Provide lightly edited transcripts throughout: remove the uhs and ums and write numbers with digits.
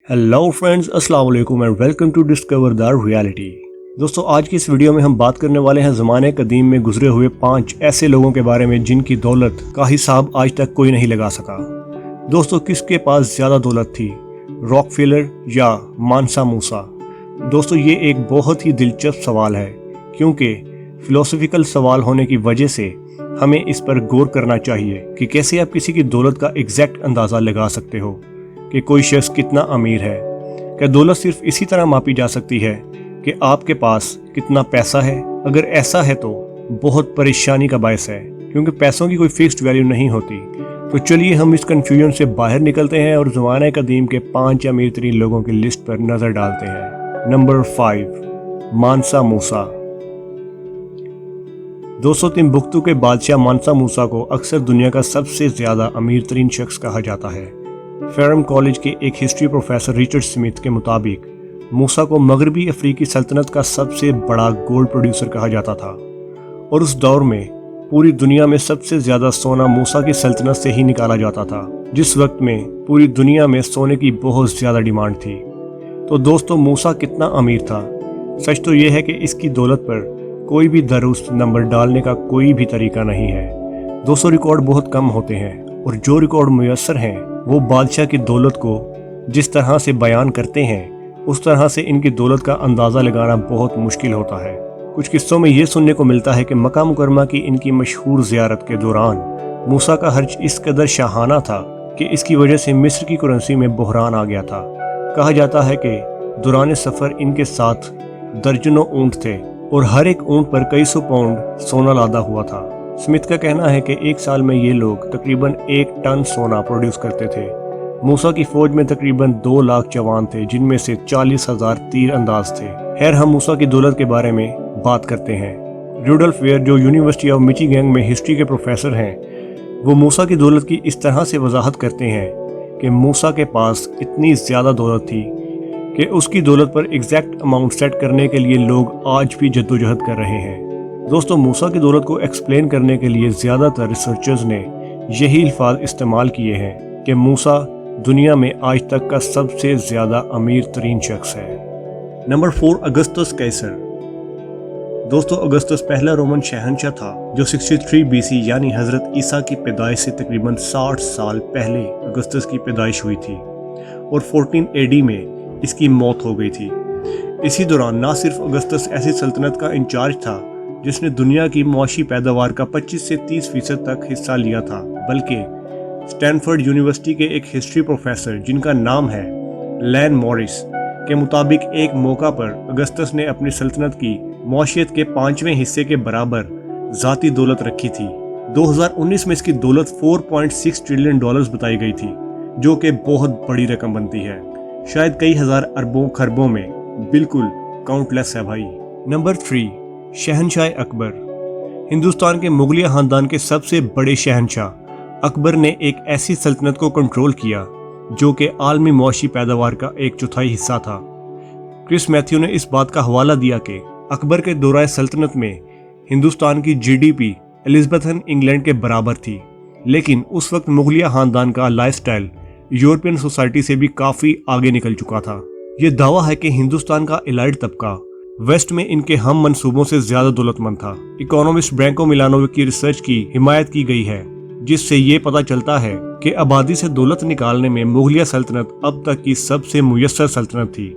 Hello friends, अस्सलाम वालेकुम and welcome to discover the reality. दोस्तों, आज की इस वीडियो में हम बात करने वाले हैं ज़माने कदीम में गुजरे हुए 5 ऐसे लोगों के बारे में जिनकी दौलत का हिसाब आज तक कोई नहीं लगा सका। दोस्तों, किसके पास ज़्यादा दौलत थी, रॉकफेलर या मानसा मूसा? दोस्तों, ये एक बहुत ही दिलचस्प सवाल है क्योंकि फिलोसफिकल सवाल होने की वजह से हमें इस पर गौर करना चाहिए कि कैसे आप किसी की दौलत का एग्जैक्ट अंदाज़ा लगा सकते हो कि कोई शख्स कितना अमीर है। क्या दौलत सिर्फ इसी तरह मापी जा सकती है कि आपके पास कितना पैसा है? अगर ऐसा है तो बहुत परेशानी का बायस है क्योंकि पैसों की कोई फिक्स्ड वैल्यू नहीं होती। तो चलिए हम इस कन्फ्यूजन से बाहर निकलते हैं और ज़माने कदीम के 5 अमीर तरीन लोगों की लिस्ट पर नज़र डालते हैं। नंबर 5, मानसा मूसा। दोस्तों, तिम्बुक्तू के बादशाह मानसा मूसा को अक्सर दुनिया का सबसे ज़्यादा अमीर तरीन शख्स कहा जाता है। फेरम कॉलेज के एक हिस्ट्री प्रोफेसर रिचर्ड स्मिथ के मुताबिक मूसा को मगरबी अफ्रीकी सल्तनत का सबसे बड़ा गोल्ड प्रोड्यूसर कहा जाता था और उस दौर में पूरी दुनिया में सबसे ज़्यादा सोना मूसा की सल्तनत से ही निकाला जाता था, जिस वक्त में पूरी दुनिया में सोने की बहुत ज़्यादा डिमांड थी। तो दोस्तों, मूसा कितना अमीर था? सच तो यह है कि इसकी दौलत पर कोई भी दुरुस्त नंबर डालने का कोई भी तरीका नहीं है। दोस्तों, रिकॉर्ड बहुत कम होते हैं और जो रिकॉर्ड मुयस्सर हैं वो बादशाह की दौलत को जिस तरह से बयान करते हैं उस तरह से इनकी दौलत का अंदाज़ा लगाना बहुत मुश्किल होता है। कुछ किस्सों में ये सुनने को मिलता है कि मक्का मुकरमा की इनकी मशहूर ज़ियारत के दौरान मूसा का खर्च इस कदर शाहाना था कि इसकी वजह से मिस्र की करेंसी में बहरान आ गया था। कहा जाता है कि दौरान सफ़र इनके साथ दर्जनों ऊँट थे और हर एक ऊँट पर कई सौ पाउंड सोना लादा हुआ था। स्मिथ का कहना है कि एक साल में ये लोग तकरीबन 1 टन सोना प्रोड्यूस करते थे। मूसा की फौज में तकरीबन 2 लाख जवान थे, जिनमें से 40,000 तीर अंदाज थे। खैर, हम मूसा की दौलत के बारे में बात करते हैं। रूडोल्फ वेयर, जो यूनिवर्सिटी ऑफ मिचिगन में हिस्ट्री के प्रोफेसर हैं, वो मूसा की दौलत की इस तरह से वजाहत करते हैं कि मूसा के पास इतनी ज़्यादा दौलत थी कि उसकी दौलत पर एग्जैक्ट अमाउंट सेट करने के लिए लोग आज भी जद्दोजहद कर रहे हैं। दोस्तों, मूसा की दौलत को एक्सप्लेन करने के लिए ज़्यादातर रिसर्चर्स ने यही अल्फाज इस्तेमाल किए हैं कि मूसा दुनिया में आज तक का सबसे ज़्यादा अमीर तरीन शख्स है। नंबर 4, अगस्तस कैसर। दोस्तों, अगस्तस पहला रोमन शहंशाह था जो 63 BC यानी हज़रत ईसा की पैदाइश से तकरीबन 60 साल पहले अगस्तस की पैदाइश हुई थी और 14 AD में इसकी मौत हो गई थी। इसी दौरान ना सिर्फ अगस्तस ऐसी सल्तनत का इंचार्ज था जिसने दुनिया की मुआशी पैदावार का 25 से 30% तक हिस्सा लिया था, बल्कि स्टैनफोर्ड यूनिवर्सिटी के एक हिस्ट्री प्रोफेसर जिनका नाम है लैन मॉरिस के मुताबिक एक मौका पर अगस्तस ने अपनी सल्तनत की मुआशियत के 5वें हिस्से के बराबर ज़ाती दौलत रखी थी। 2019 में इसकी दौलत $4.6 ट्रिलियन बताई गई थी, जो कि बहुत बड़ी रकम बनती है, शायद कई हज़ार अरबों खरबों में। बिल्कुल काउंटलेस है भाई। नंबर 3, शहनशाह अकबर। हिंदुस्तान के मुगलिया ख़ानदान के सबसे बड़े शहनशाह अकबर ने एक ऐसी सल्तनत को कंट्रोल किया जो कि आलमी मुआशी पैदावार का 1/4 हिस्सा था। क्रिस मैथ्यू ने इस बात का हवाला दिया कि अकबर के दौरान सल्तनत में हिंदुस्तान की GDP एलिज़ाबेथन इंग्लैंड के बराबर थी, लेकिन उस वक्त मुगलिया ख़ानदान का लाइफस्टाइल यूरोपियन सोसाइटी से भी काफ़ी आगे निकल चुका था। ये दावा है कि हिंदुस्तान का एलाइट तबका वेस्ट में इनके हम मंसूबों से ज्यादा दौलतमंद था। इकोनॉमिस्ट ब्रैंको मिलानोविक की रिसर्च की हिमायत की गई है, जिससे ये पता चलता है कि आबादी से दौलत निकालने में मुगलिया सल्तनत अब तक की सबसे मुयस्सर सल्तनत थी।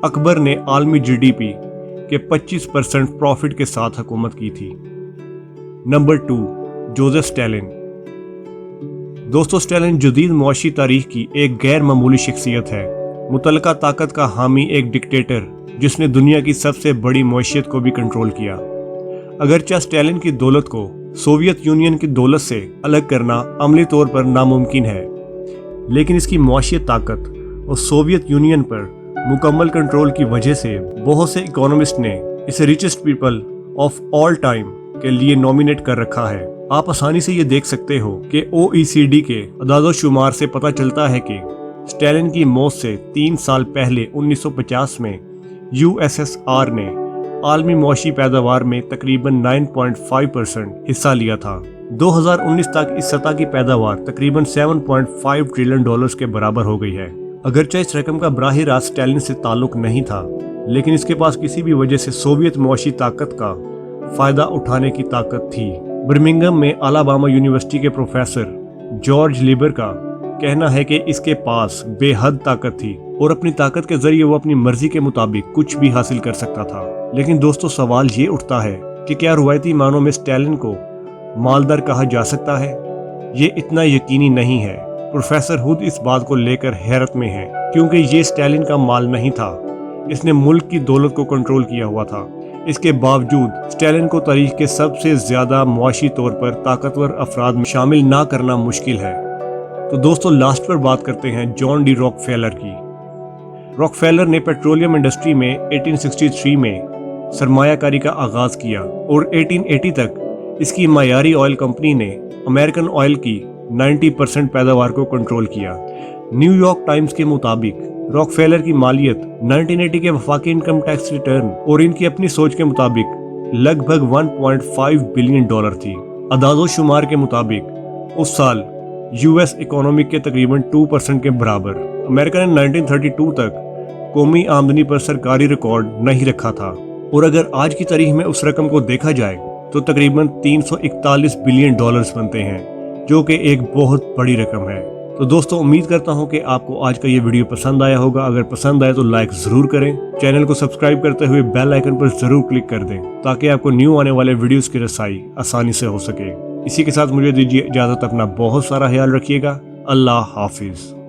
अकबर ने आलमी GDP के 25% प्रॉफिट के साथ हुकूमत की थी। Number 2, Joseph Stalin. दोस्तों, स्टालिन जदीद मुआशी तारीख की एक गैर मामूली शख्सियत है। मुतलका ताकत का हामी, एक डिक्टेटर जिसने दुनिया की सबसे बड़ी मईशत को भी कंट्रोल किया। अगरचे स्टालिन की दौलत को सोवियत यूनियन की दौलत से अलग करना अमली तौर पर नामुमकिन है, लेकिन इसकी मुआशी ताकत और सोवियत यूनियन पर मुकम्मल कंट्रोल की वजह से बहुत से इकोनॉमिस्ट ने इसे richest people of all time के लिए नॉमिनेट कर रखा है। आप आसानी से ये देख सकते हो कि OECD के अदादो शुमार से पता चलता है कि स्टालिन की मौत से 3 साल पहले 1950 में USSR ने आलमी मुआशी पैदावार में तकरीबन 9.5% हिस्सा लिया था। 2019 तक इस सतह की पैदावार तकरीबन $7.5 ट्रिलियन के बराबर हो गई है। अगरचे इस रकम का बराह रास्त स्टालिन से ताल्लुक नहीं था, लेकिन इसके पास किसी भी वजह से सोवियत मुआशी ताकत का फ़ायदा उठाने की ताकत थी। बर्मिंघम में अलाबामा यूनिवर्सिटी के प्रोफेसर जॉर्ज लिबर का कहना है कि इसके पास बेहद ताकत थी और अपनी ताकत के जरिए वो अपनी मर्जी के मुताबिक कुछ भी हासिल कर सकता था। लेकिन दोस्तों, सवाल ये उठता है कि क्या रुवायती मानों में स्टालिन को मालदार कहा जा सकता है? ये इतना यकीनी नहीं है। प्रोफेसर खुद इस बात को लेकर हैरत में है, क्योंकि ये स्टालिन का माल नहीं था, इसने मुल्क की दौलत को कंट्रोल किया हुआ था। इसके बावजूद स्टालिन को तारीख के सबसे ज्यादा मुआशी तौर पर ताकतवर अफराद में शामिल ना करना मुश्किल है। तो दोस्तों, लास्ट पर बात करते हैं जॉन डी रॉकफेलर की। रॉकफेलर ने पेट्रोलियम इंडस्ट्री में 1863 में सरमायाकारी का आगाज किया और 1880 तक इसकी मायारी ऑयल कंपनी ने अमेरिकन ऑयल की 90% पैदावार को कंट्रोल किया। न्यूयॉर्क टाइम्स के मुताबिक रॉकफेलर की मालियत 1980 के वफाकी इनकम टैक्स रिटर्न और इनकी अपनी सोच के मुताबिक लगभग 1.5 बिलियन डॉलर थी। अदादो शुमार के मुताबिक उस साल यूएस इकोनॉमी के तकरीबन 2% के बराबर। अमेरिका ने 1932 तक कौमी आमदनी पर सरकारी रिकॉर्ड नहीं रखा था, और अगर आज की तारीख में उस रकम को देखा जाए तो तकरीबन 341 बिलियन डॉलर्स बनते हैं, जो कि एक बहुत बड़ी रकम है। तो दोस्तों, उम्मीद करता हूं कि आपको आज का ये वीडियो पसंद आया होगा। अगर पसंद आए तो लाइक ज़रूर करें, चैनल को सब्सक्राइब करते हुए बेल आइकन पर ज़रूर क्लिक कर दें, ताकि आपको न्यू आने वाले वीडियोस की रसाई आसानी से हो सके। इसी के साथ मुझे दीजिए इजाज़त। अपना बहुत सारा ख्याल रखिएगा। अल्लाह हाफिज़।